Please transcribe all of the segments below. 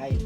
Ay.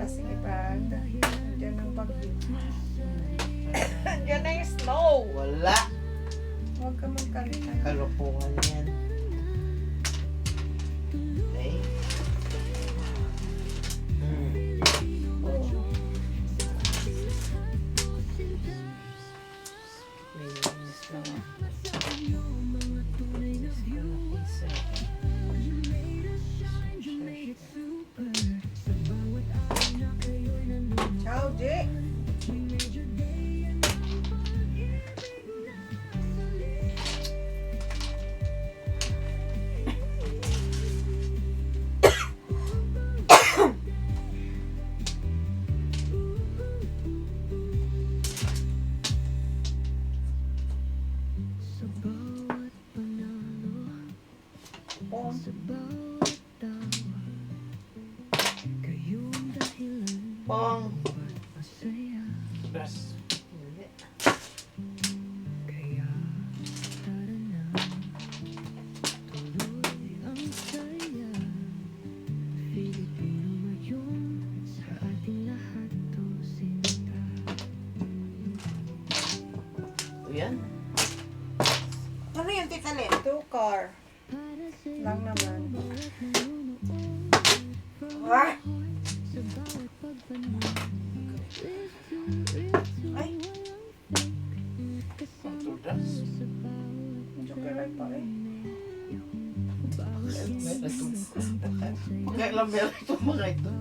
Sige pa. Andiyan ang bagyo. Andiyan na yung snow. Wala. Huwag ka magkalita. Kalokohan yan. Okay. Linis lang ako. Ciao, Jay. Pong. Best. Yan. Ano yung Tita Len? 2 car. Lang naman. Ah! Ay! Tudas. Joker lang pa eh. Kaya lang meron itong mga ito.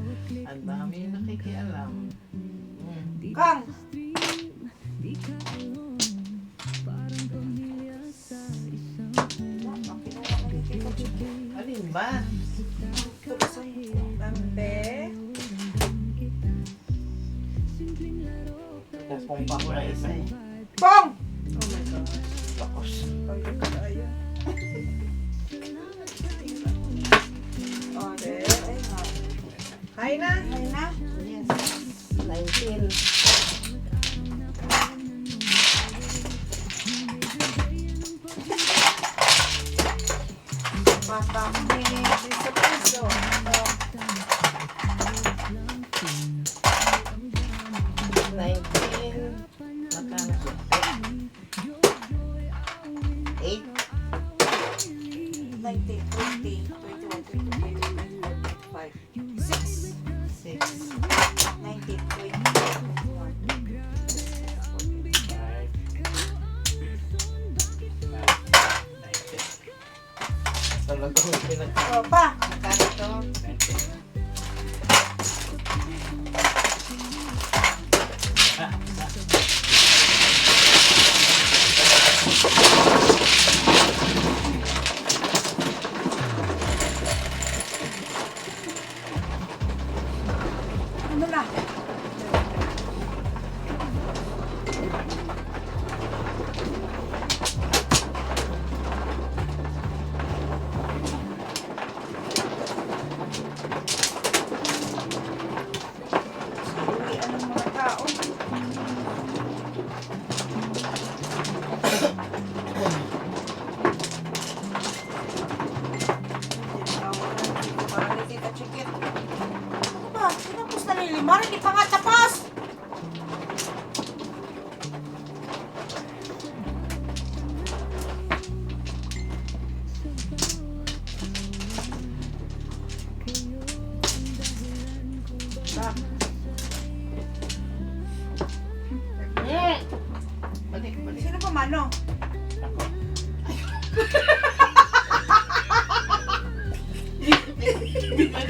Ang dami yung nakikialam. Kang! Alin ba? Lampe. Pupumpa ko na isa eh. Bong! Oh my God. Lakos. Pagkakaya. Oh, there. Ay, nga. Hi na. Hi na. Yes. 19. Bata ni Lisa Piso. Oh. 19. Magkano po? 8. 19, 20, 21, 22, 23, 25, 6, 6. 19, 20, 21. Talaga ko pinag... Oh, pa! Magkano to? Ano na? sumano? Ako.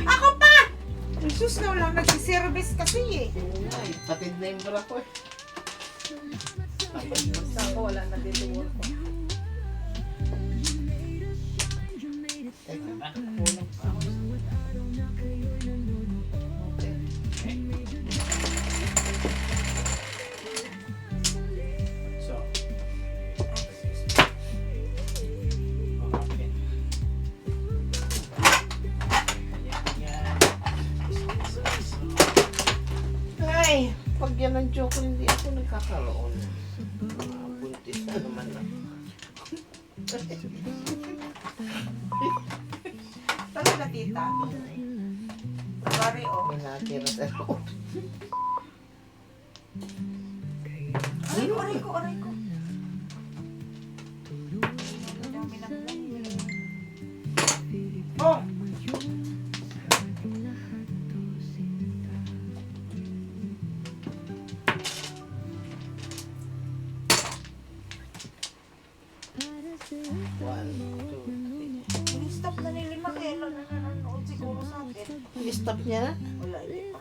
Ako pa! Jesus na lang nagsiservice kasi eh. Ay, patid na yung bra ko eh. Basta ako wala na dito work ko. Teka na, kulang pa ako. Okay. So. Okay. Ay, pag yan ang joke, hindi ako nagkakaroon. Buntis na naman ako. Talaga tita. Sorry oh. May natira sa loob. Aray ko. Ang dami ng bumili. Oh! One, two, three. Stop na ni Lima kailan na nanonood siguro sa akin. I-stop niya na? Wala, hindi pa.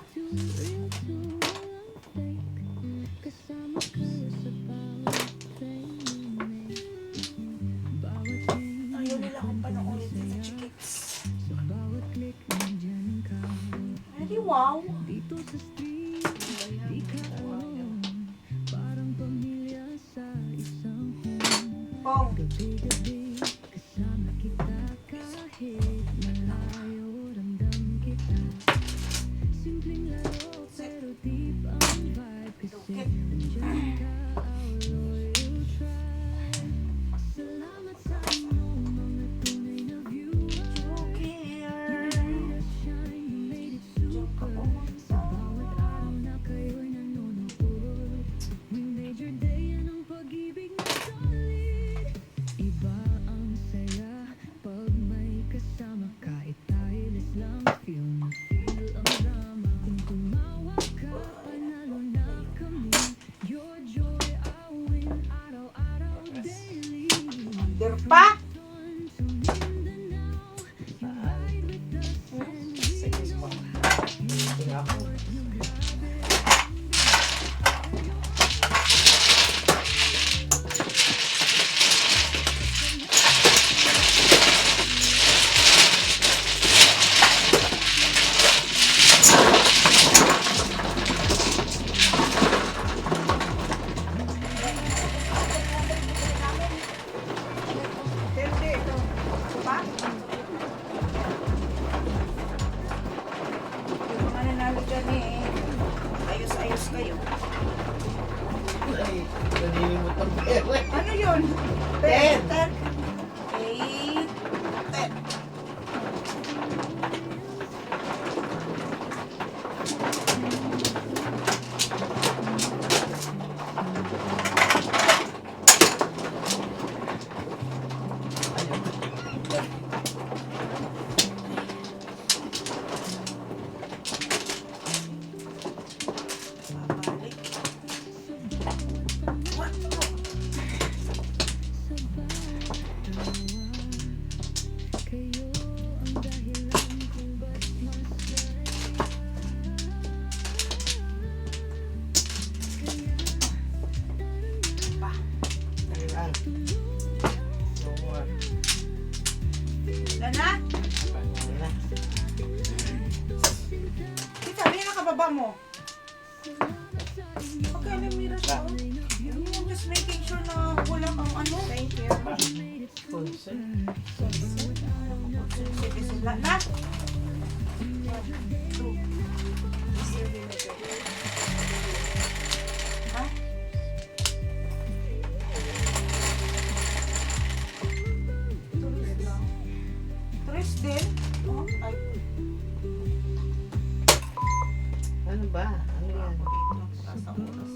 Ayaw nila akong panoorin sa chikits. Ay, wow! Pong! Pa! Sige, sumama. Sige ako. Hindi, ito. Pa? Yung mga nanalo dyan eh. Ayos-ayos kayo. Ay, nalilimot ang pera. Ano yun? 10. 10. 8. 10. Babalik. What? Pa. Lang. Lower. Yan na? Yan na. Kita, may nakababa mo. Okay, may mirror siya. I'm just making sure na wala kang ano. Thank you. Punse. Sige, sila na. Ha? Tulis lang. Tulis din? Oh, ay. Ano ba? Ano yan? Nasa oras.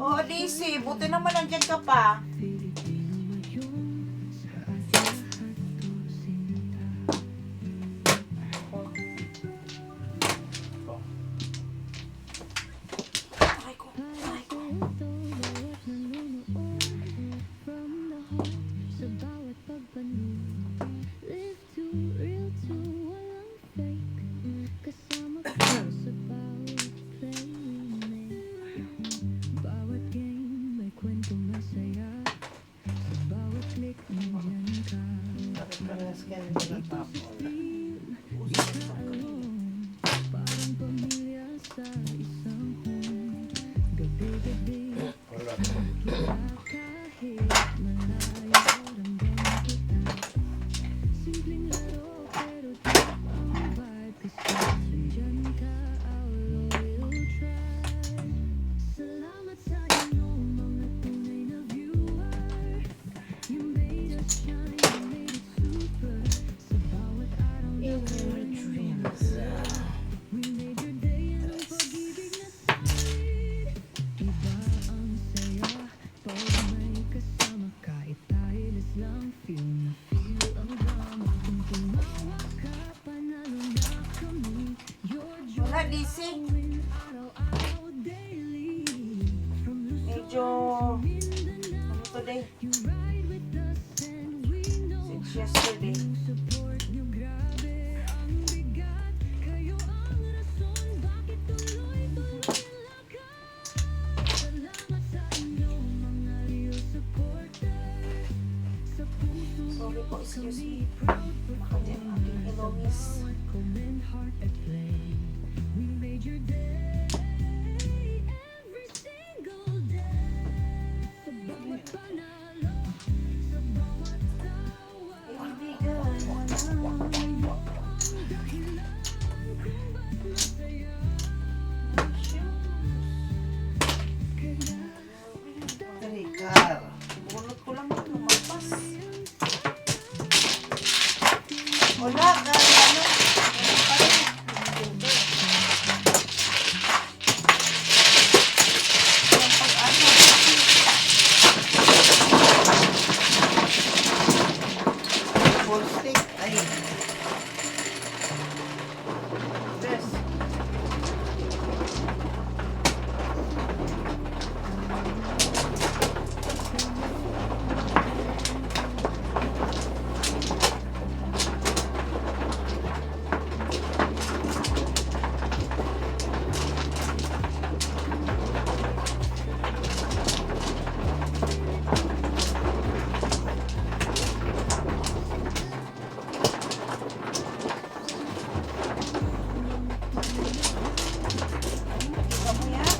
Oh, Daisy, buti naman nandiyan ka pa. Aray ko, aray ko. Parehas ka na tinatapon. In your dreams. Wala, Daisy. Medyo, ano today? Since yesterday. Sorry po, excuse me. Makati ang aking ilongis. Kaibigan mo na. Ricar. Bunot ko lang ito, lumagpas. Wala, dahil ano, ano pa rin. Yung pag-ano, Full stick. Ay. dress. Kita mo yan?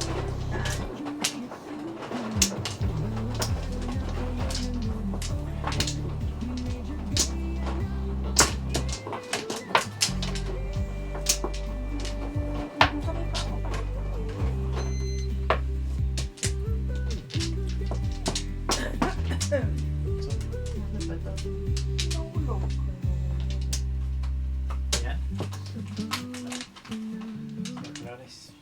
Sakit pa ako. Ano ba to? Nahulog. Yan. Clarice.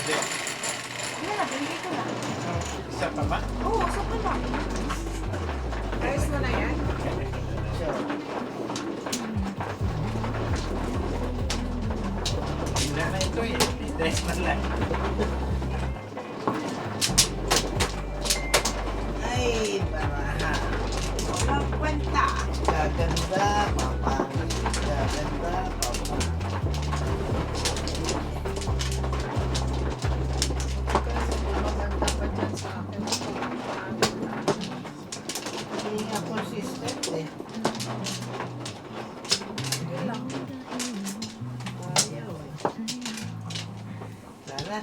Pwede. Yan na, binigay ko na. Isa pa ba? Oo, so ka na. Ayos mo na yan? Sure. Hindi na ito eh. Stress man lang. Ay, baraha. Walang kwenta. Gaganda, papangit. Gaganda, papangit. Kasi maganda pa dyan sa akin. Hindi nga consistent eh. Sige lang. Ayaw eh. Sana.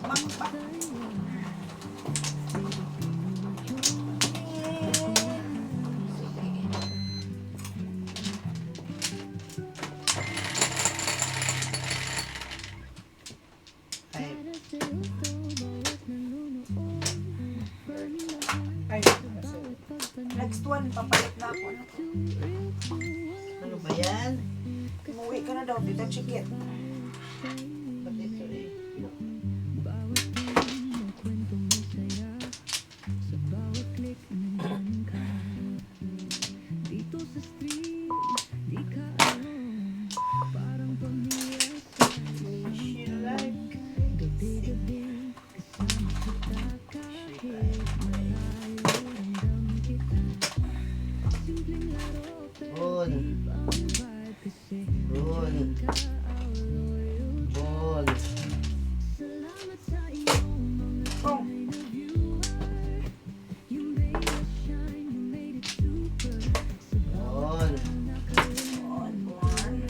Mang pa. Ay, Ay, next one, papalit na ako. ano ba yan? Umuwi ka na daw, dito chikit. Ba't ito eh? She like Bon. Bon. Bon. Oh, Bon. on one.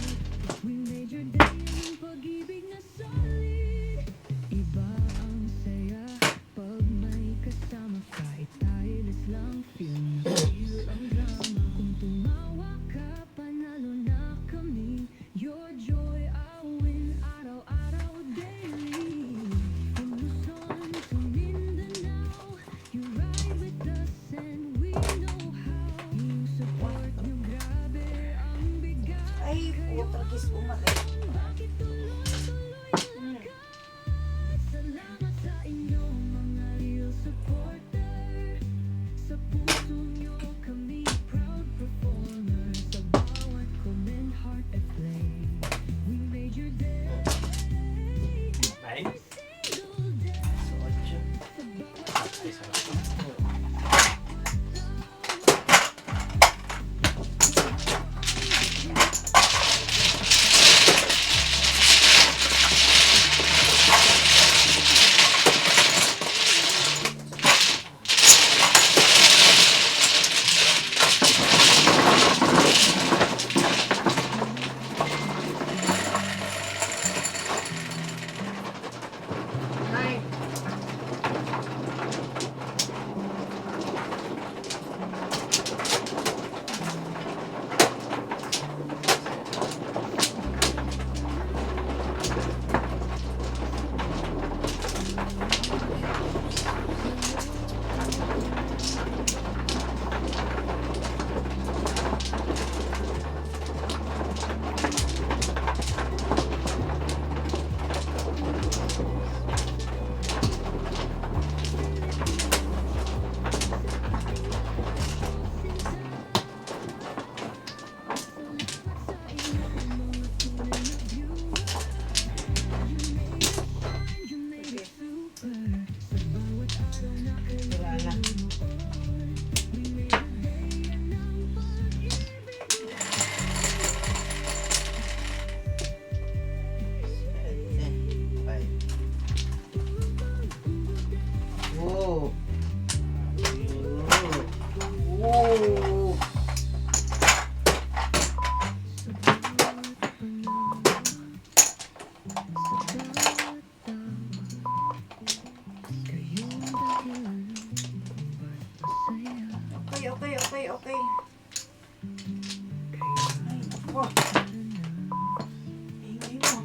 Ay, puta, kiss ko mali. Ay. So, ocho. Ay, sarap. Nine. Wala na. Five. Whoa. Whoa. Okay. Ay, nako. Ingay mo.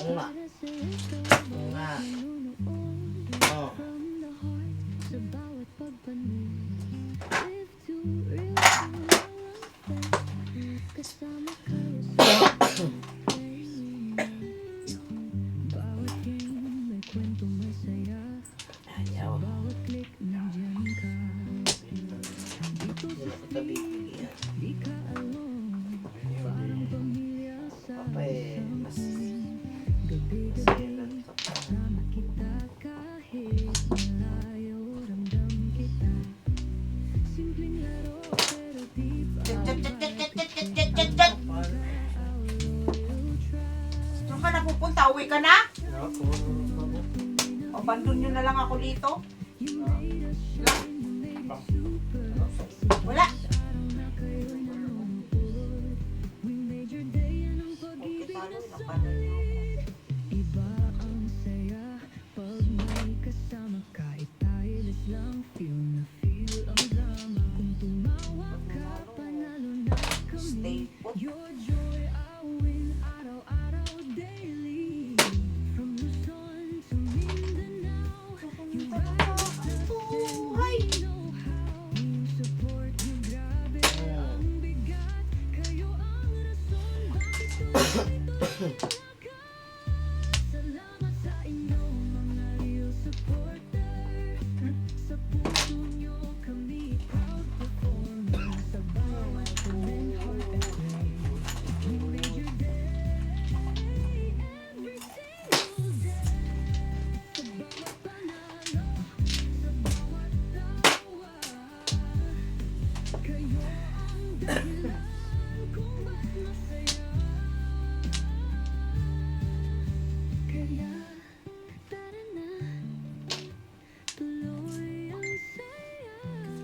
Oo nga. Oo nga. Oh. Ayaw. Hindi ako tabibigyan. Papa eh, mas masaya ka pa. Saan ka na pupunta? Uwi ka na? Abandon nyo na lang ako dito? Wala. Okay, talo. Napano nyo ako. Stay put.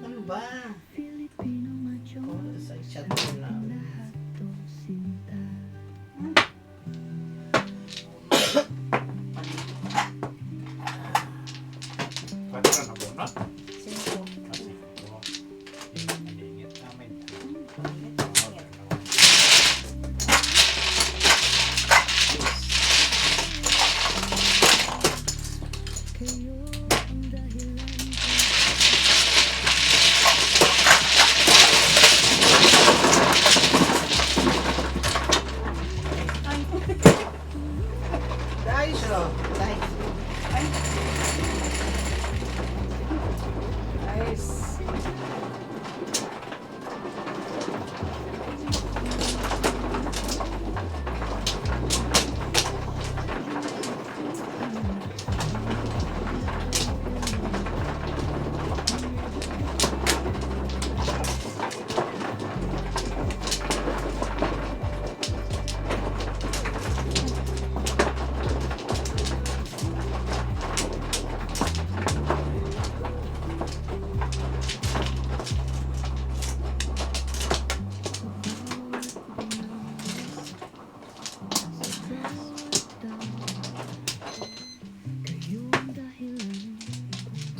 Ano ba? Oh, sa chat ko na. Pati na po na. Sino? Kasi po. Malingit namin. Guys, oh. Guys. Nice.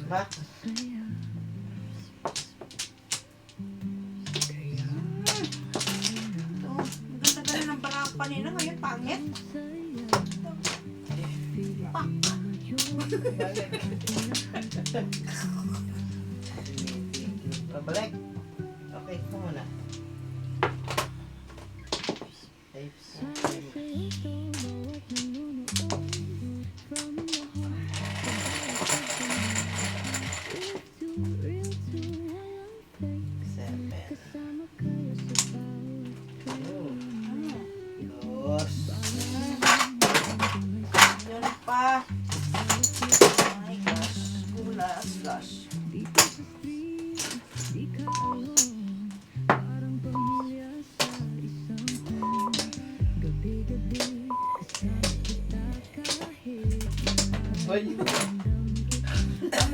Ba? Oh, ang ganda-ganda ng parang kanina. Ngayon, pangit. Pak. Babalik. Okay, ito muna. Yan pa. My gosh. Gulas, gosh.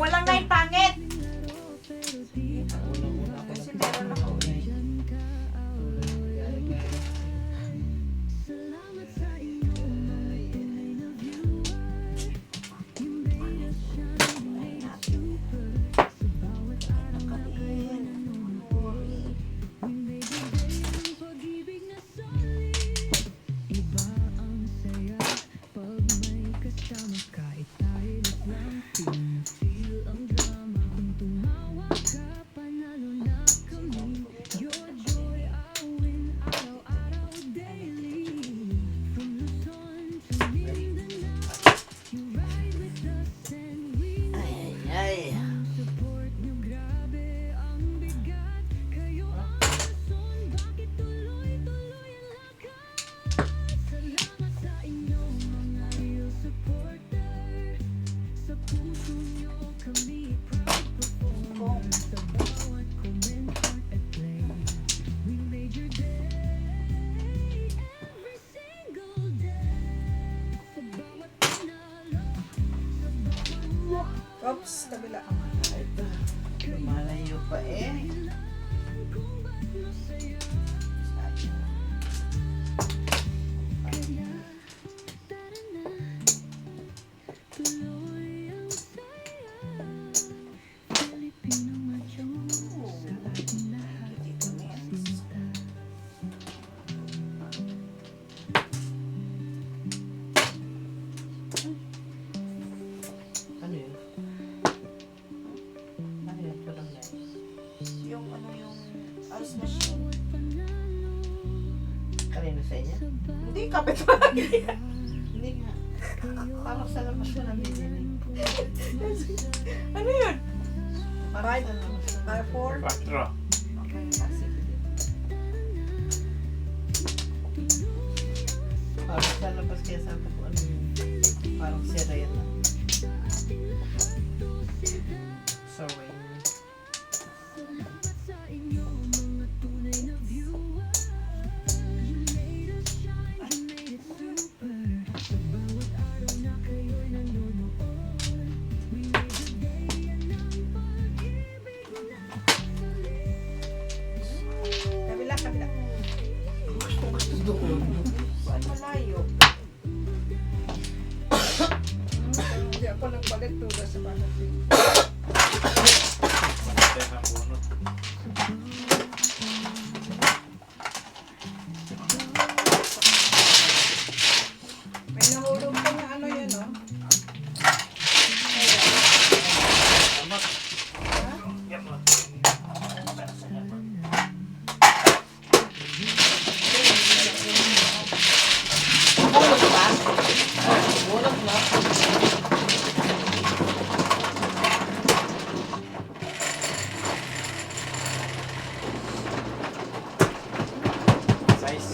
Walang na yung pangit. Kasi meron ako. Oops, kabila. Ito. Lumalayo pa eh. Ano yun? Ano yun? Parang nice. Yung ano yung ice machine. Kanino sa inyo? Hindi, kapitbahay. Hindi nga. Parang sa labas ko nabibili. Ano yun? Parang sa labas ko. By 4? 4. Okay, sige. Parang sa labas kaya sabi ko ano yun. Parang sirena. Sorry. Kabila, kabila. Gusto doon. Saan malayo? Hindi ako nagpalit tulad sa panasin. Pantay na bunot. May nahulog pa na ano yun, no? Amat. Ha? Yaman. Bulog ba? Bulog ba? Size.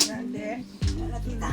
Grande. Wala tita. Na.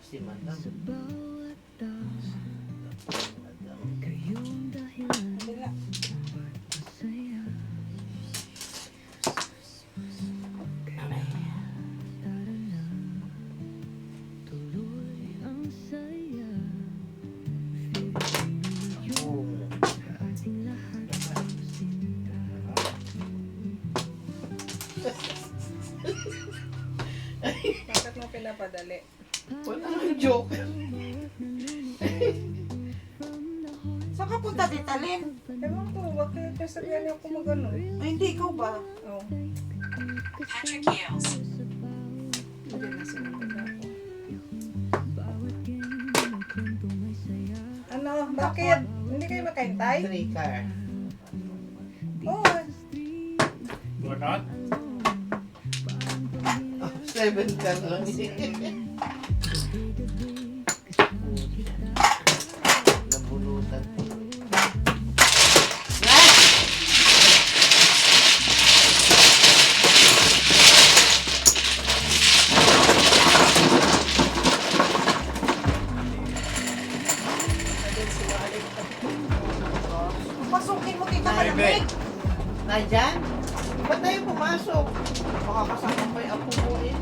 si Madam. Kabila. Bakit mo pinapadali? Wala nang joke. Saan ka punta, Tita Lynn? Ewan ko, bakit kasabihan niya ako magano? Ay, hindi, ikaw ba? Oo. Patrick Yales. Hindi na sinunod ako. Ano, bakit? Hindi kayo makaintay? 3 car. Oo. Bunot? 7 car lang. Nabulutan. Pasukin mo, Tita Ay, Malamig. Nandyan? Ba't tayo pumasok? Baka kasama pa yung apo mo eh.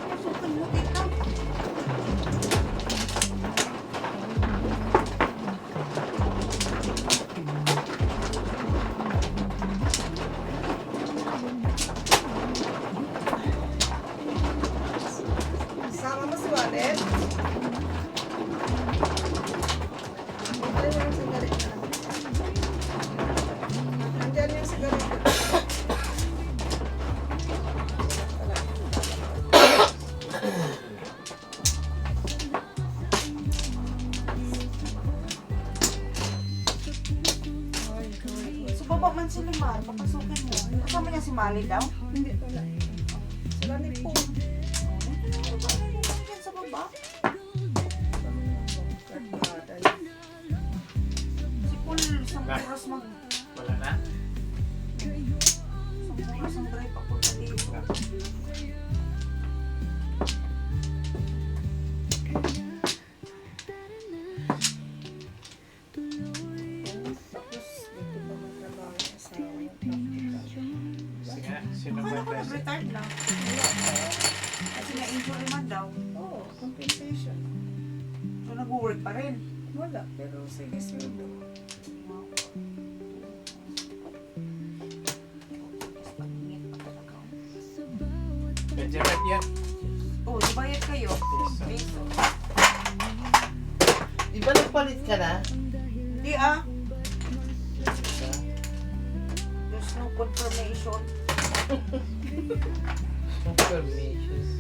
Pasukin mo, Tita. Sama mo si Wallet. Nandiyan yung sigarilyo. Nandiyan yung sigarilyo. Wala. So, baba man si Limar, papasukin mo. Kasama niya si Mali daw? Hindi, wala. Sila ni Po. Sa baba. Si Paul, isang oras mag... Wala na? Isang oras ang drive papunta dito. Tapos, dito pa magtrabaho yung asawa niya. Sige, sino ba Akala yung ko best? nag-retired lang. Kasi na-injury man daw. Oo, compensation. So, nag-work pa rin? Wala, pero sige, sweldo. Benjamin yan. Oh, di bayad kayo? Peso. Di ba nagpalit ka na? Hindi ah. There's no confirmation. Confirmations.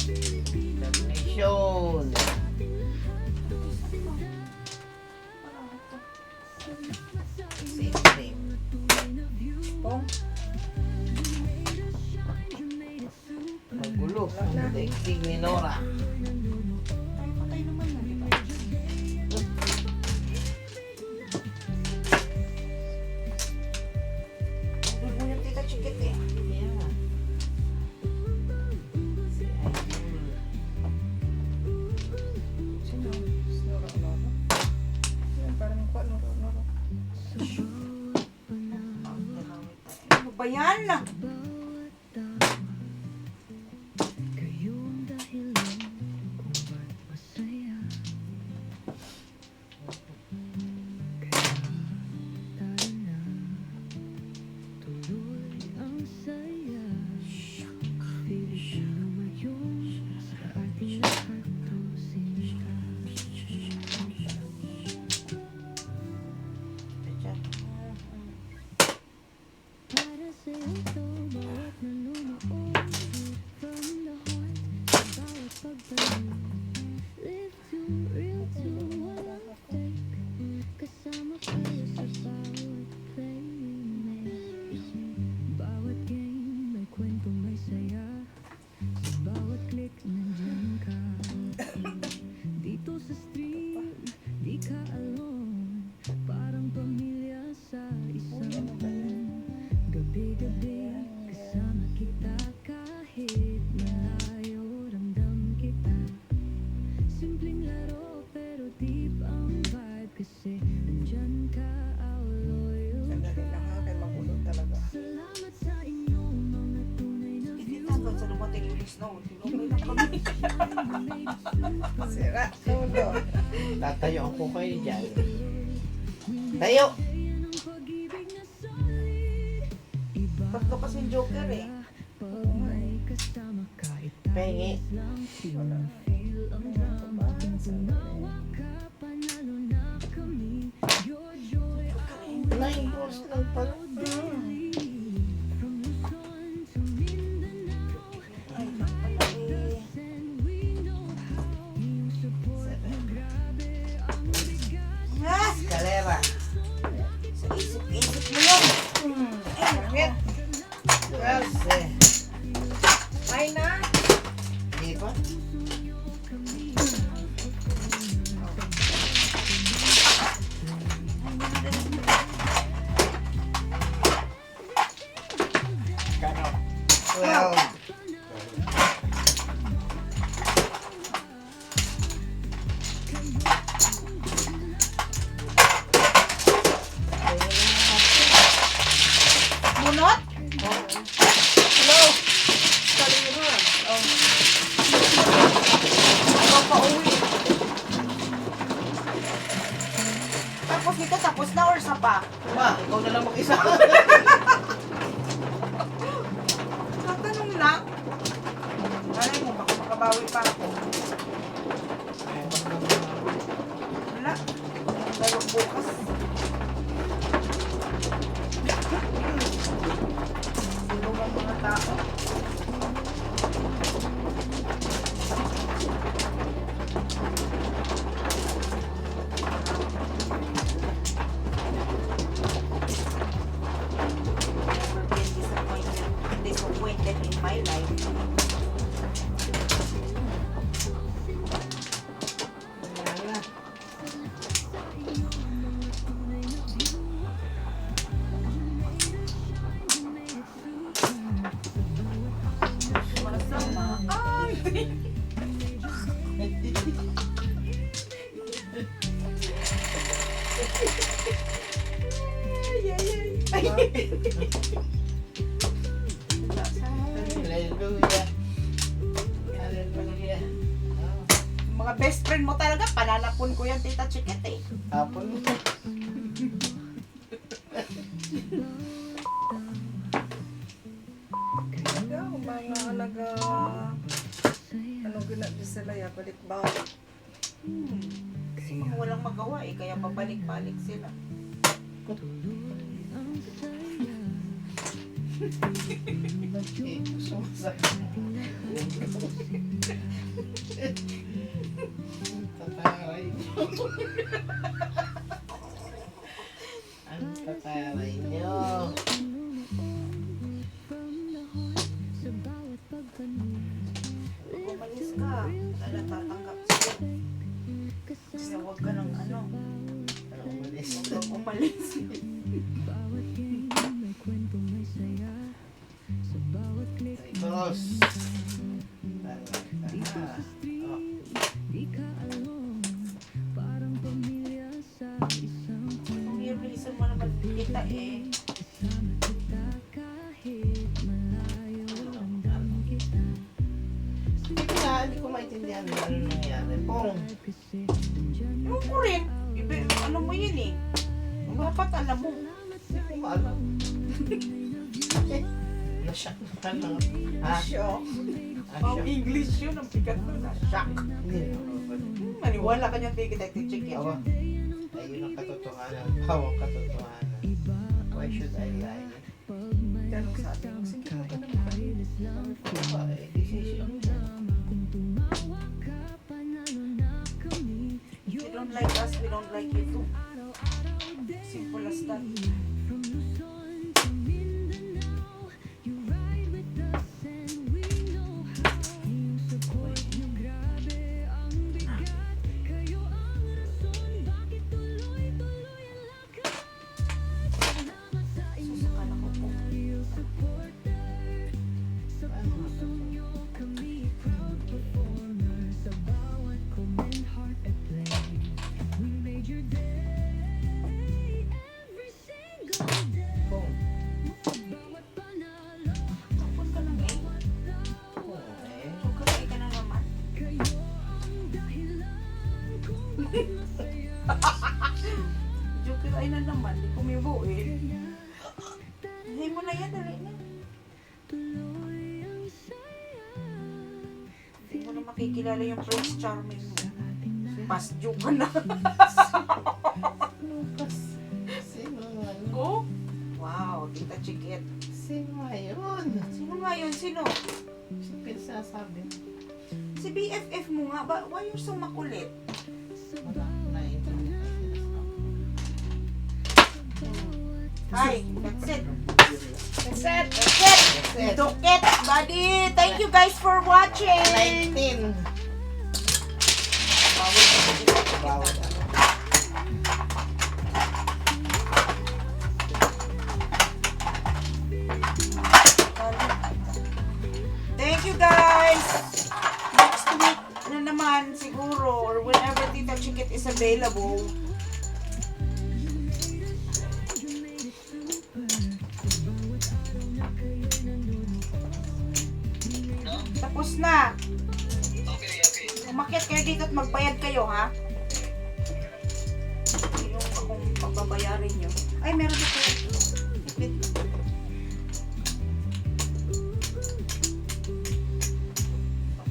Termination. Same name. Oh, Magulo. Daigdig ni Nora. ay patay naman na, di ba? Ang mo yung tita Chikit eh. Yeah. Si Idol. Sino? Noro, Noro. Yan, parang kwa, Noro, Noro. Ano ba yan? Gabi-gabi kasama kita kahit Snow, tulungan lang kami. Sira. Tulo. Tatayo ako kayo dyan. Tayo! Tatlo kasi yung Joker eh. Pengi. Nine balls lang pala. Ay, napalaki. Ah! Kalera. Sa isip-isip mo yun. Ay, nakit. 12. Ay na. Di ba? Kano? 12. Bunot? Hello! Kalimutan. Oh. Ako pa uwi. Tapos nito, tapos na or sa pa? Ma, ikaw na lang mag-isa. Tatanong lang. Malay mo, baka makabawi pa ako. Wala. Tayo bukas. Sino ang mga tao? Never been disappointed in my life. Wala na. Masama. Ay! Ay, ay, ay. Hallelujah. Hallelujah. Mga best friend mo talaga, pananapon ko yan, Tita Chiquet eh. Hapon mo. Talaga, mga alaga. Anong ginagawa sila ya, balik-balik. Kasi mga walang magawa eh, kaya pabalik-balik sila. Tataray. Ang tataray nyo. Pag umalis ka, wala tatanggap sila. Kasi huwag ka ng ano, Ano umalis? huwag kang umalis. Cross. Kung i-release mo naman kita eh. Hindi ko maintindihan ano nangyari. Pong. Yung ko rin, ano mo yun eh. Dapat alam mo. Hindi ko alam. Na-shock na lang. Ha? Shock. Ah, shock. English yun, ang bigat mo na. Shock. Hindi. Maniwala ka niyan, Detective Chick yan. Awa. Ayun ang katotohanan. Pawang katotohanan. Why should I lie? Ganun sabi mo, sige mo ka naman. Diba, decision. If you don't like us, we don't like you too. Simple as that. Susukan ako po. Ay na naman, di kumibo eh. Hindi mo na yan, dali na. Hindi mo na makikilala yung Prince Charming mo. Pasjo ka na. Lucas. Sino nga yun? Oh? Wow, Tita Chiquit. Sino nga yun? Sino nga yun? Sino? Sino pinasasabi? Si BFF mo nga ba? Why you're so makulit? Wala akong naiintindihan. Hi, that's it. That's it. That's it. That's it. Duket, buddy. Thank you guys for watching. 19. Bawal ka sa Tita Chiquit. Bawal. Thank you guys. Next week na naman siguro or whenever Tita Chiquit is available. Tapos na. Umakyat kayo dito at magbayad kayo, ha? Yung akong pagbabayarin nyo. Ay, meron dito.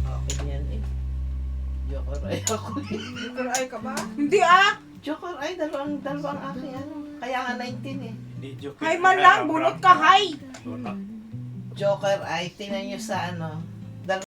Akin yan eh. Joker ay ako eh. Ay ka ba? Hindi ah! Joker ay dalawang akin ano. Kaya nga 19 eh. Hindi joke. Hay man lang, bunot ka, hay! Bunot. Joker ay tingnan nyo sa ano.